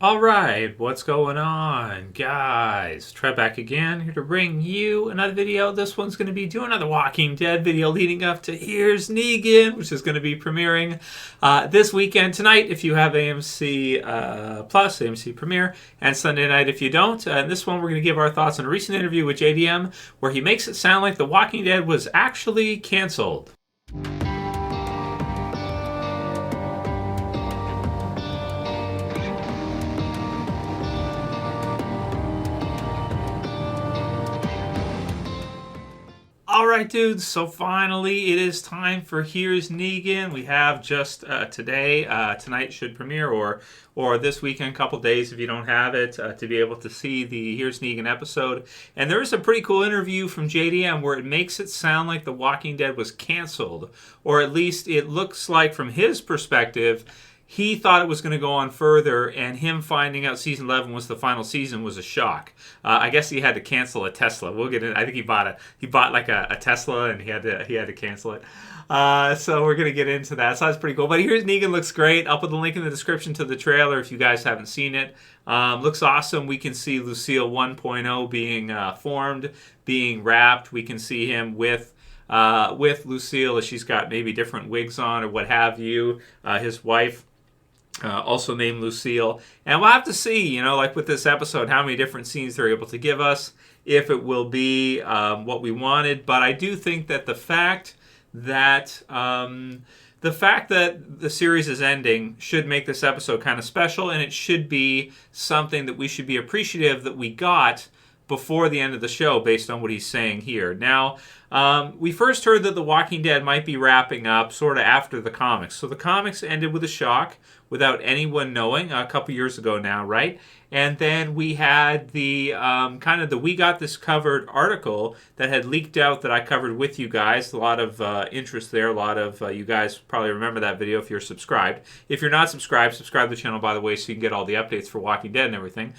All right, what's going on, guys? Trev back again, here to bring you another video. This one's going to be doing another Walking Dead video leading up to Here's Negan, which is going to be premiering this weekend tonight if you have AMC Plus, AMC Premiere, and Sunday night if you don't. In this one, we're going to give our thoughts on a recent interview with JDM where he makes it sound like The Walking Dead was actually canceled. Alright dudes, so finally it is time for Here's Negan. We have just today, tonight should premiere, or this weekend, a couple days if you don't have it, to be able to see the Here's Negan episode. And there is a pretty cool interview from JDM where it makes it sound like The Walking Dead was canceled, or at least it looks like from his perspective, he thought it was going to go on further, and him finding out season 11 was the final season was a shock. I guess he had to cancel a Tesla. We'll get in. I think he bought like a Tesla, and he had to cancel it. So we're going to get into that. So that's pretty cool. But Here's Negan looks great. I'll put the link in the description to the trailer if you guys haven't seen it. Looks awesome. We can see Lucille 1.0 being formed, being wrapped. We can see him with Lucille as she's got maybe different wigs on or what have you. His wife. Also named Lucille. And we'll have to see, like with this episode, how many different scenes they're able to give us, if it will be what we wanted. But I do think that the fact that the series is ending should make this episode kind of special, and it should be something that we should be appreciative that we got before the end of the show based on what he's saying here. Now, we first heard that The Walking Dead might be wrapping up sort of after the comics. So the comics ended with a shock without anyone knowing a couple years ago now, right? And then we had the We Got This Covered article that had leaked out that I covered with you guys. A lot of interest there. A lot of you guys probably remember that video if you're subscribed. If you're not subscribed, subscribe to the channel, by the way, so you can get all the updates for Walking Dead and everything.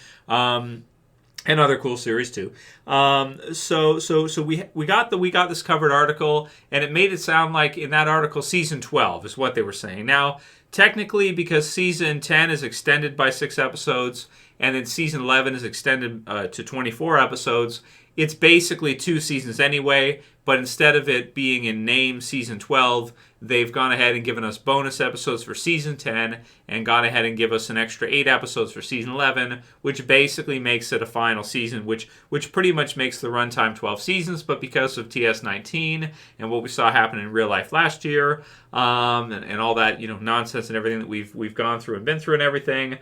And other cool series too. So we got This Covered article, and it made it sound like in that article season 12 is what they were saying. Now, technically, because season 10 is extended by 6 episodes, and then season 11 is extended to 24 episodes, it's basically 2 seasons anyway, but instead of it being in name season 12, they've gone ahead and given us bonus episodes for season 10 and gone ahead and give us an extra 8 episodes for season 11, which basically makes it a final season, which pretty much makes the runtime 12 seasons, but because of TS19 and what we saw happen in real life last year, and all that, nonsense and everything that we've gone through and been through and everything,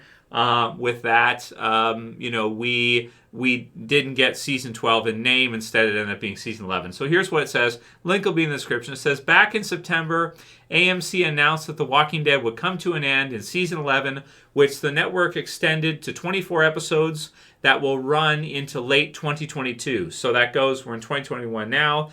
with that, we didn't get season 12 in name. Instead, it ended up being season 11. So here's what it says. Link will be in the description. It says, back in September, AMC announced that The Walking Dead would come to an end in season 11, which the network extended to 24 episodes that will run into late 2022. So that goes, we're in 2021 now.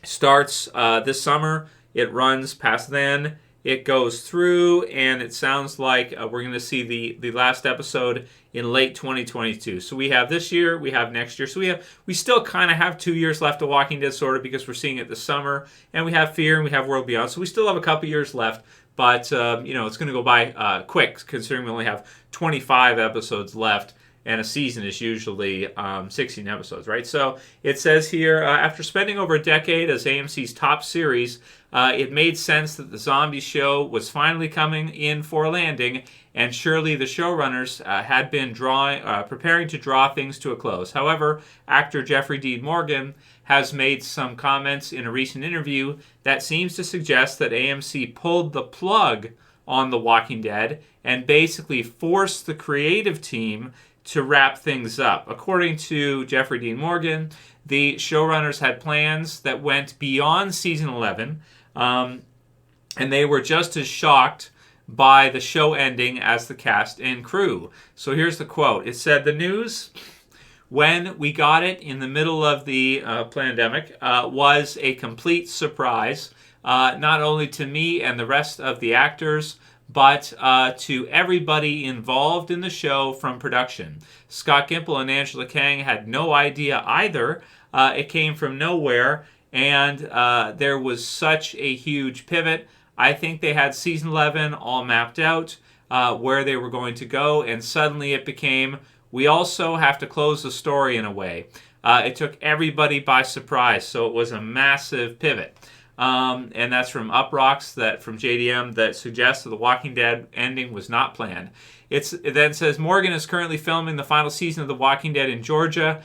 Starts this summer. It runs past then. It goes through, and it sounds like we're going to see the last episode in late 2022. So we have this year, we have next year. So we still kind of have 2 years left of Walking Dead, sort of, because we're seeing it this summer. And we have Fear, and we have World Beyond. So we still have a couple years left. But, it's going to go by quick, considering we only have 25 episodes left. And a season is usually 16 episodes, right? So it says here, after spending over a decade as AMC's top series, it made sense that the zombie show was finally coming in for a landing, and surely the showrunners had been preparing to draw things to a close. However, actor Jeffrey Dean Morgan has made some comments in a recent interview that seems to suggest that AMC pulled the plug on The Walking Dead and basically forced the creative team to wrap things up. According to Jeffrey Dean Morgan, the showrunners had plans that went beyond season 11, and they were just as shocked by the show ending as the cast and crew. So here's the quote. It said, "The news, when we got it in the middle of the pandemic, was a complete surprise, not only to me and the rest of the actors, but to everybody involved in the show from production. Scott Gimple and Angela Kang had no idea either. It came from nowhere, and there was such a huge pivot. I think they had season 11 all mapped out. where they were going to go, and suddenly it became, we also have to close the story in a way. It took everybody by surprise, so it was a massive pivot. And that's from Uprocks, from JDM, that suggests that The Walking Dead ending was not planned. It then says Morgan is currently filming the final season of The Walking Dead in Georgia,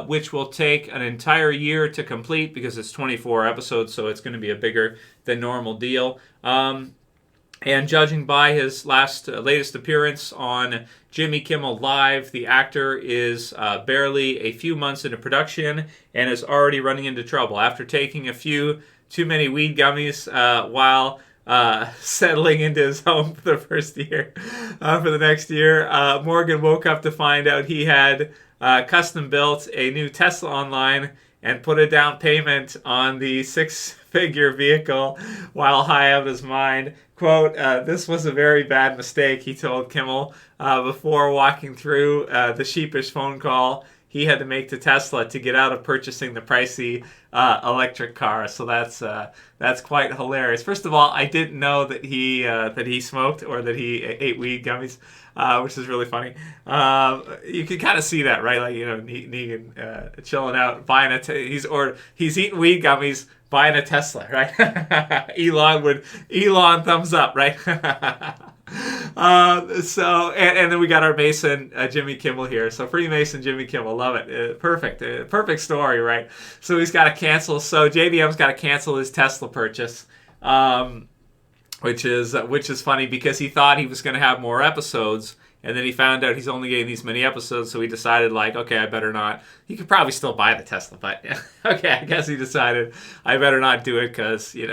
which will take an entire year to complete because it's 24 episodes, so it's going to be a bigger than normal deal. And judging by his latest appearance on Jimmy Kimmel Live, the actor is barely a few months into production and is already running into trouble. After taking a few too many weed gummies while settling into his home for the first year, for the next year, Morgan woke up to find out he had custom built a new Tesla online and put a down payment on the six-figure vehicle while high out of his mind. Quote, this was a very bad mistake, he told Kimmel before walking through the sheepish phone call he had to make to Tesla to get out of purchasing the pricey electric car. So that's quite hilarious. First of all, I didn't know that he smoked or that he ate weed gummies, which is really funny. You can kind of see that, right? Like, Negan chilling out, buying he's eating weed gummies, buying a Tesla, right? Elon thumbs up, right? And then we got our Mason, Jimmy Kimmel here. So Freemason Jimmy Kimmel, love it. Perfect story, right? So he's got to cancel. So JDM's got to cancel his Tesla purchase, which is funny because he thought he was going to have more episodes. And then he found out he's only getting these many episodes, so he decided, okay, I better not. He could probably still buy the Tesla, but okay, I guess he decided I better not do it because, we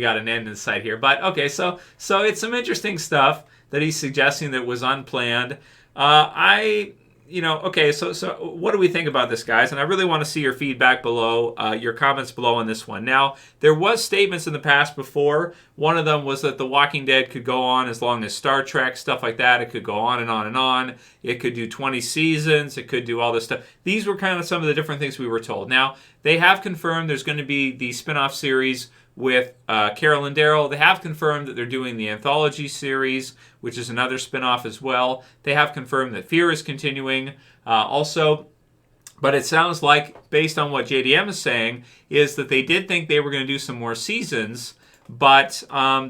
got an end in sight here. But, okay, so it's some interesting stuff that he's suggesting that was unplanned. Okay, so what do we think about this, guys? And I really want to see your feedback below, your comments below on this one. Now, there was statements in the past before. One of them was that The Walking Dead could go on as long as Star Trek, stuff like that. It could go on and on and on. It could do 20 seasons. It could do all this stuff. These were kind of some of the different things we were told. Now, they have confirmed there's going to be the spin-off series with Carol and Daryl. They have confirmed that they're doing the anthology series, which is another spin-off as well. They have confirmed that Fear is continuing also. But it sounds like, based on what JDM is saying, is that they did think they were going to do some more seasons, but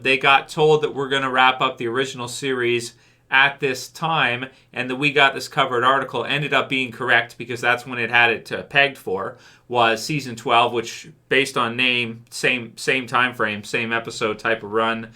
they got told that we're going to wrap up the original series at this time, and the We Got This Covered article ended up being correct because that's when it had it pegged for, was season 12, which, based on name, same time frame, same episode type of run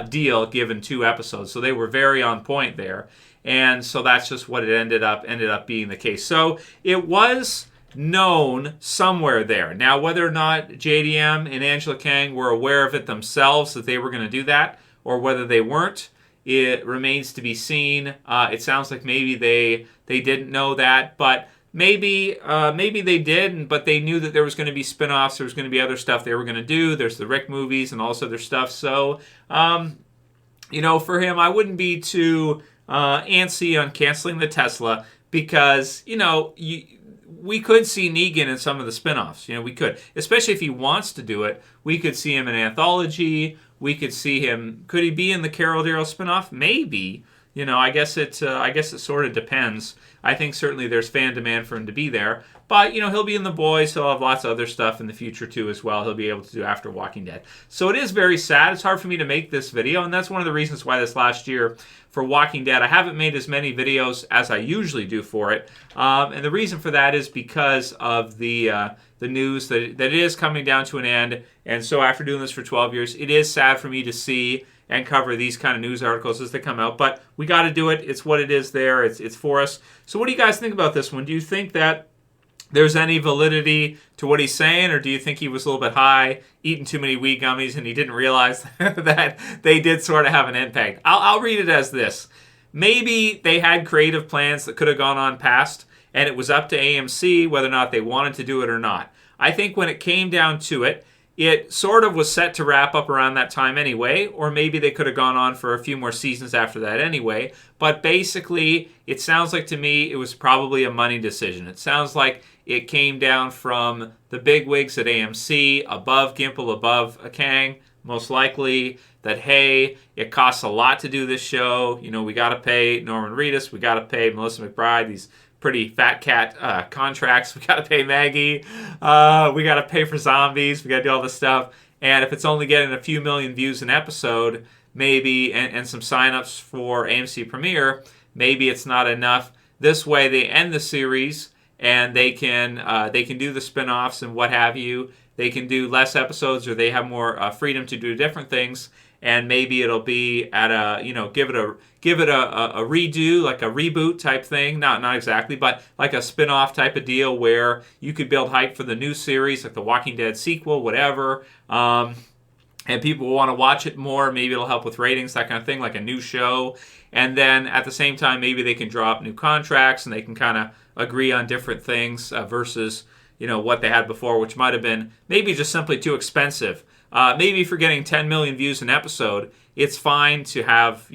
deal, given 2 episodes. So they were very on point there, and so that's just what it ended up being the case. So it was known somewhere there. Now, whether or not JDM and Angela Kang were aware of it themselves, that they were going to do that, or whether they weren't, it remains to be seen. It sounds like maybe they didn't know that, but maybe they did, but they knew that there was going to be spin-offs, there was going to be other stuff they were going to do. There's the Rick movies and all this other stuff. So, for him, I wouldn't be too antsy on canceling the Tesla because, we could see Negan in some of the spin-offs. We could. Especially if he wants to do it. We could see him in Anthology. We could see him. Could he be in the Carol Daryl spin-off? Maybe. I guess it sort of depends. I think certainly there's fan demand for him to be there. But, he'll be in The Boys. He'll have lots of other stuff in the future, too, as well. He'll be able to do after Walking Dead. So it is very sad. It's hard for me to make this video, and that's one of the reasons why this last year for Walking Dead, I haven't made as many videos as I usually do for it. And the reason for that is because of the news that it is coming down to an end. And so after doing this for 12 years, it is sad for me to see and cover these kind of news articles as they come out. But we got to do it. It's what it is there. It's for us. So what do you guys think about this one? Do you think that there's any validity to what he's saying, or do you think he was a little bit high, eating too many weed gummies, and he didn't realize that they did sort of have an impact? I'll read it as this. Maybe they had creative plans that could have gone on past, and it was up to AMC whether or not they wanted to do it or not. I think when it came down to it, it sort of was set to wrap up around that time anyway, or maybe they could have gone on for a few more seasons after that anyway. But basically, it sounds like to me it was probably a money decision. It sounds like it came down from the big wigs at AMC, above Gimple, above Kang, most likely that, hey, it costs a lot to do this show. We got to pay Norman Reedus. We got to pay Melissa McBride these pretty fat cat contracts. We got to pay Maggie. We got to pay for zombies. We got to do all this stuff. And if it's only getting a few million views an episode, maybe, and some signups for AMC Premiere, maybe it's not enough. This way, they end the series and they can do the spinoffs and what have you. They can do less episodes, or they have more freedom to do different things. And maybe it'll be at a, give it a redo, like a reboot type thing. Not exactly, but like a spin-off type of deal where you could build hype for the new series, like the Walking Dead sequel, whatever. And people will want to watch it more. Maybe it'll help with ratings, that kind of thing, like a new show. And then at the same time, maybe they can draw up new contracts and they can kind of agree on different things versus, what they had before, which might have been maybe just simply too expensive. Maybe if you're getting 10 million views an episode, it's fine to have,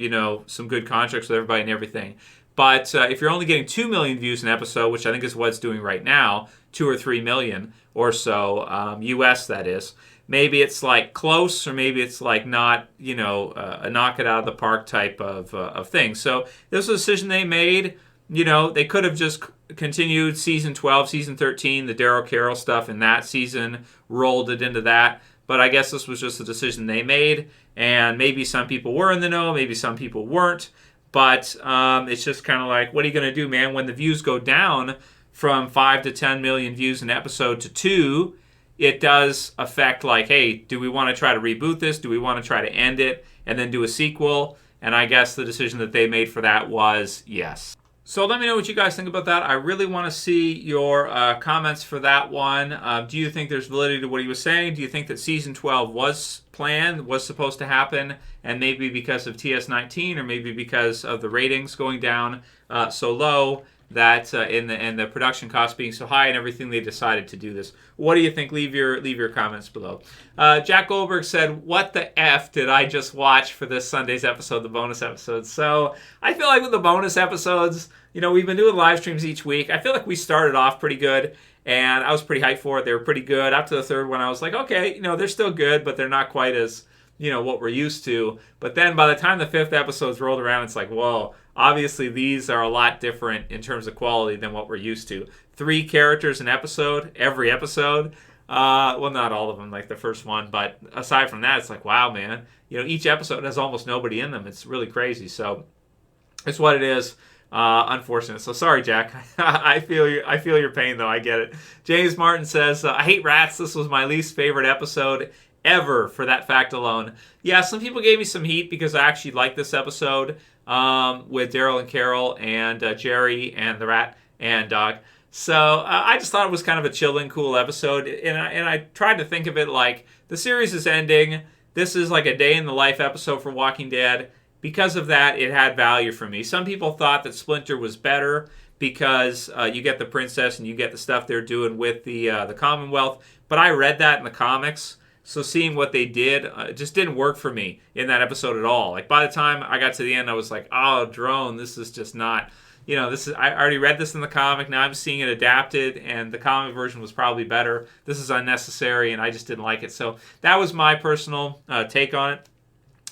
some good contracts with everybody and everything. But if you're only getting 2 million views an episode, which I think is what it's doing right now, 2 or 3 million or so, US that is, maybe it's like close, or maybe it's like not, a knock it out of the park type of thing. So this was a decision they made. They could have just continued season 12, season 13, the Daryl Carroll stuff in that season, rolled it into that. But I guess this was just a decision they made, and maybe some people were in the know, maybe some people weren't. But it's just kind of like, what are you going to do, man? When the views go down from 5 to 10 million views an episode to 2, it does affect, like, hey, do we want to try to reboot this? Do we want to try to end it and then do a sequel? And I guess the decision that they made for that was yes. So let me know what you guys think about that. I really want to see your comments for that one. Do you think there's validity to what he was saying? Do you think that season 12 was planned, was supposed to happen, and maybe because of TS19, or maybe because of the ratings going down so low, that and the production costs being so high and everything, they decided to do this? What do you think? Leave your comments below. Jack Goldberg said, "What the F did I just watch for this Sunday's episode, the bonus episodes?" So I feel like with the bonus episodes, we've been doing live streams each week. I feel like we started off pretty good, and I was pretty hyped for it. They were pretty good. Up to the third one, I was like, okay, they're still good, but they're not quite as, what we're used to. But then by the time the fifth episode's rolled around, it's like, whoa, obviously these are a lot different in terms of quality than what we're used to. 3 characters an episode, every episode. Well, not all of them, like the first one, but aside from that, it's like, wow, man. Each episode has almost nobody in them. It's really crazy. So it's what it is. Unfortunate. So sorry, Jack. I feel your pain, though. I get it. James Martin says, I hate rats. This was my least favorite episode ever for that fact alone. Yeah, some people gave me some heat because I actually liked this episode with Daryl and Carol and Jerry and the rat and dog. So I just thought it was kind of a chilling, cool episode. And I tried to think of it like the series is ending. This is like a day in the life episode for Walking Dead. Because of that, it had value for me. Some people thought that Splinter was better because you get the princess and you get the stuff they're doing with the Commonwealth. But I read that in the comics, so seeing what they did just didn't work for me in that episode at all. Like by the time I got to the end, I was like, "Oh, Drone, this is just not." I already read this in the comic. Now I'm seeing it adapted, and the comic version was probably better. This is unnecessary, and I just didn't like it. So that was my personal take on it.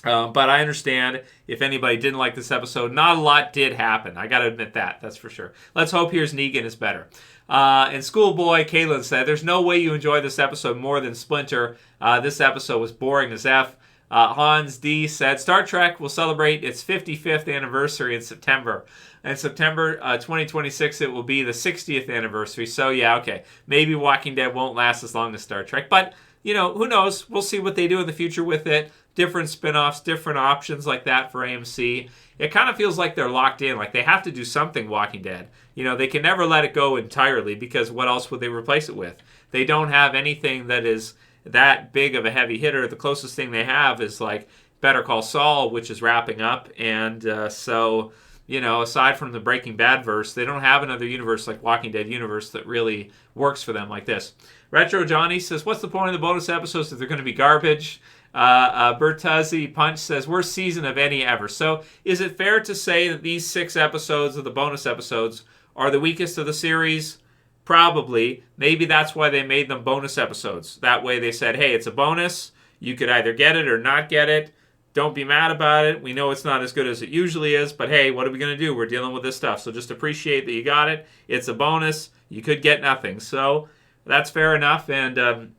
But I understand if anybody didn't like this episode. Not a lot did happen. I got to admit that. That's for sure. Let's hope Here's Negan is better. And Schoolboy Caitlin said, there's no way you enjoy this episode more than Splinter. This episode was boring as F. Hans D said, Star Trek will celebrate its 55th anniversary in September. In September 2026, it will be the 60th anniversary. So, yeah, okay. Maybe Walking Dead won't last as long as Star Trek. But, who knows? We'll see what they do in the future with it. Different spin-offs, different options like that for AMC. It kind of feels like they're locked in. Like they have to do something Walking Dead. They can never let it go entirely because what else would they replace it with? They don't have anything that is that big of a heavy hitter. The closest thing they have is like Better Call Saul, which is wrapping up. And so, aside from the Breaking Bad verse, they don't have another universe like Walking Dead universe that really works for them like this. Retro Johnny says, what's the point of the bonus episodes if they're going to be garbage? Bertuzzi Punch says, worst season of any ever. So is it fair to say that these 6 episodes of the bonus episodes are the weakest of the series? Probably. Maybe that's why they made them bonus episodes. That way they said, hey, it's a bonus. You could either get it or not get it. Don't be mad about it. We know it's not as good as it usually is, but hey, what are we going to do? We're dealing with this stuff. So just appreciate that you got it. It's a bonus. You could get nothing. So that's fair enough, and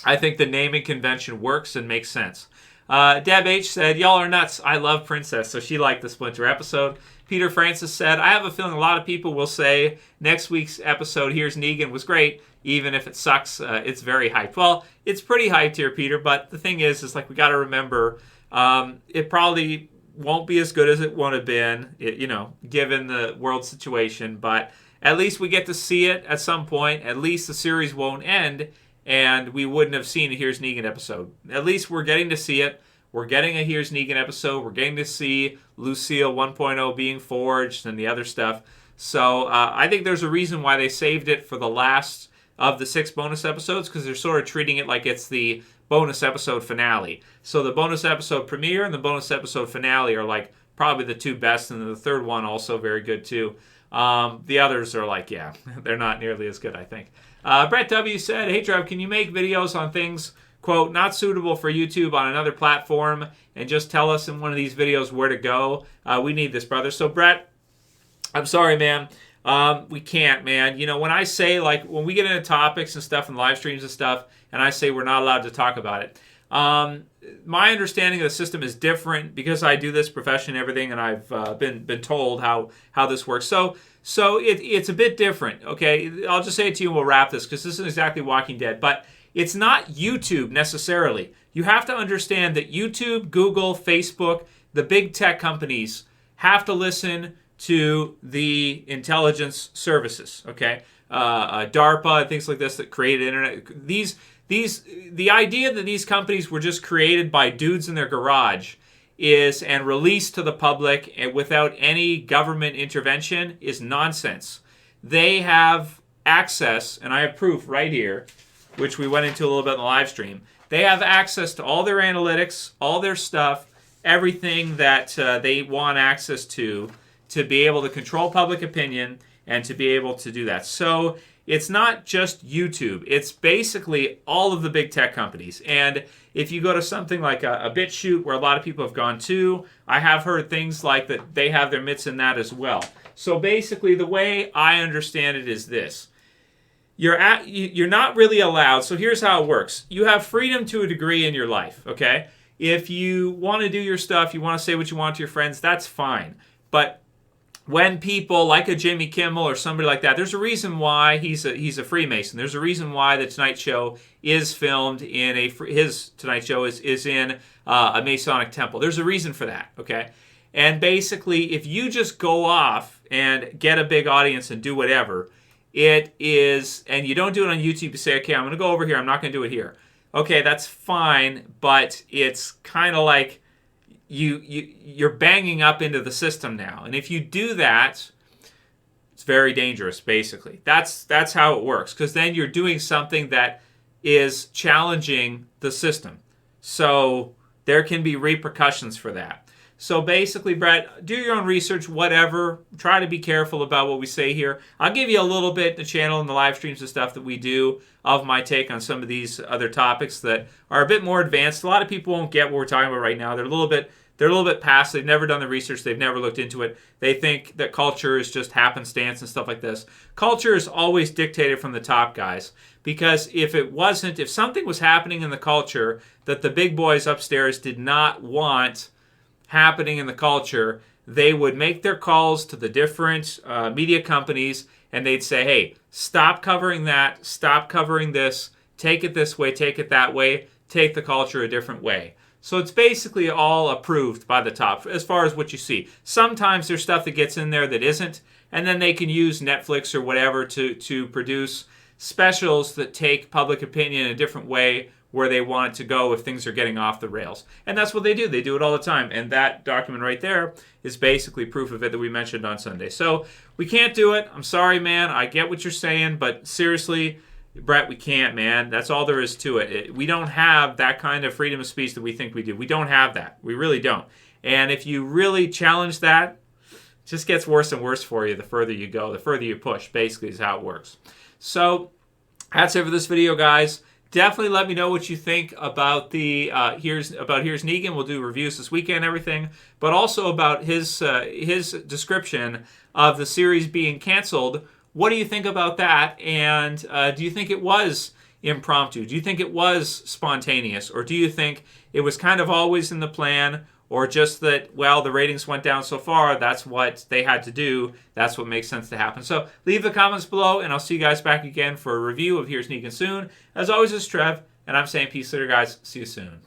I think the naming convention works and makes sense. Deb H said, y'all are nuts. I love Princess. So she liked the Splinter episode. Peter Francis said, I have a feeling a lot of people will say next week's episode, Here's Negan, was great. Even if it sucks, it's very hyped. Well, it's pretty hyped here, Peter. But the thing is like we got to remember, it probably won't be as good as it would have been, given the world situation. But at least we get to see it at some point. At least the series won't end. And we wouldn't have seen a Here's Negan episode. At least we're getting to see it. We're getting a Here's Negan episode. We're getting to see Lucille 1.0 being forged and the other stuff. So I think there's a reason why they saved it for the last of the 6 bonus episodes, because they're sort of treating it like it's the bonus episode finale. So the bonus episode premiere and the bonus episode finale are like probably the 2 best, and the third one also very good too. The others are like, yeah, they're not nearly as good, I think. Brett W. said, hey, Trev, can you make videos on things, quote, not suitable for YouTube on another platform, and just tell us in one of these videos where to go? We need this, brother. So, Brett, I'm sorry, man. We can't, man. When I say, like, when we get into topics and stuff and live streams and stuff, and I say we're not allowed to talk about it, my understanding of the system is different because I do this profession and everything, and I've been told how this works. So it's a bit different, okay? I'll just say it to you and we'll wrap this, because this isn't exactly Walking Dead, but it's not YouTube necessarily. You have to understand that YouTube, Google, Facebook, the big tech companies have to listen to the intelligence services, okay? DARPA and things like this that created internet. The idea that these companies were just created by dudes in their garage and released to the public and without any government intervention is nonsense. They have access, and I have proof right here, which we went into a little bit in the live stream. They have access to all their analytics, all their stuff, everything that they want access to be able to control public opinion and to be able to do that. So it's not just YouTube. It's basically all of the big tech companies. And if you go to something like a BitChute, where a lot of people have gone to, I have heard things like that they have their mitts in that as well. So basically, the way I understand it is this. You're not really allowed. So here's how it works. You have freedom to a degree in your life, okay? If you want to do your stuff, you want to say what you want to your friends, that's fine. But when people like a Jimmy Kimmel or somebody like that, there's a reason why he's a Freemason. There's a reason why the Tonight Show is filmed in his Tonight Show is in a Masonic temple. There's a reason for that, okay? And basically, if you just go off and get a big audience and do whatever, it is, and you don't do it on YouTube, you say, okay, I'm going to go over here, I'm not going to do it here. Okay, that's fine, but it's kind of like you're banging up into the system now. And if you do that, it's very dangerous, basically. That's how it works, because then you're doing something that is challenging the system. So there can be repercussions for that. So basically, Brett, do your own research, whatever. Try to be careful about what we say here. I'll give you a little bit in the channel and the live streams and stuff that we do of my take on some of these other topics that are a bit more advanced. A lot of people won't get what we're talking about right now. They're a little bit past. They've never done the research. They've never looked into it. They think that culture is just happenstance and stuff like this. Culture is always dictated from the top, guys. Because if something was happening in the culture that the big boys upstairs did not want happening in the culture, they would make their calls to the different media companies, and they'd say, hey, stop covering that, stop covering this, take it this way, take it that way, take the culture a different way. So it's basically all approved by the top as far as what you see. Sometimes there's stuff that gets in there that isn't, and then they can use Netflix or whatever to produce specials that take public opinion in a different way where they want it to go if things are getting off the rails. And that's what they do. They do it all the time. And that document right there is basically proof of it that we mentioned on Sunday. So we can't do it. I'm sorry, man. I get what you're saying, but seriously, Brett, we can't, man. That's all there is to it. We don't have that kind of freedom of speech that we think we do. We don't have that. We really don't. And if you really challenge that, it just gets worse and worse for you the further you go, the further you push, basically is how it works. So that's it for this video, guys. Definitely let me know what you think about the Here's Negan. We'll do reviews this weekend and everything, but also about his description of the series being canceled. What do you think about that? And do you think it was impromptu? Do you think it was spontaneous? Or do you think it was kind of always in the plan? Or just that, well, the ratings went down so far, that's what they had to do. That's what makes sense to happen. So leave the comments below, and I'll see you guys back again for a review of Here's Negan soon. As always, it's Trev, and I'm saying peace later, guys. See you soon.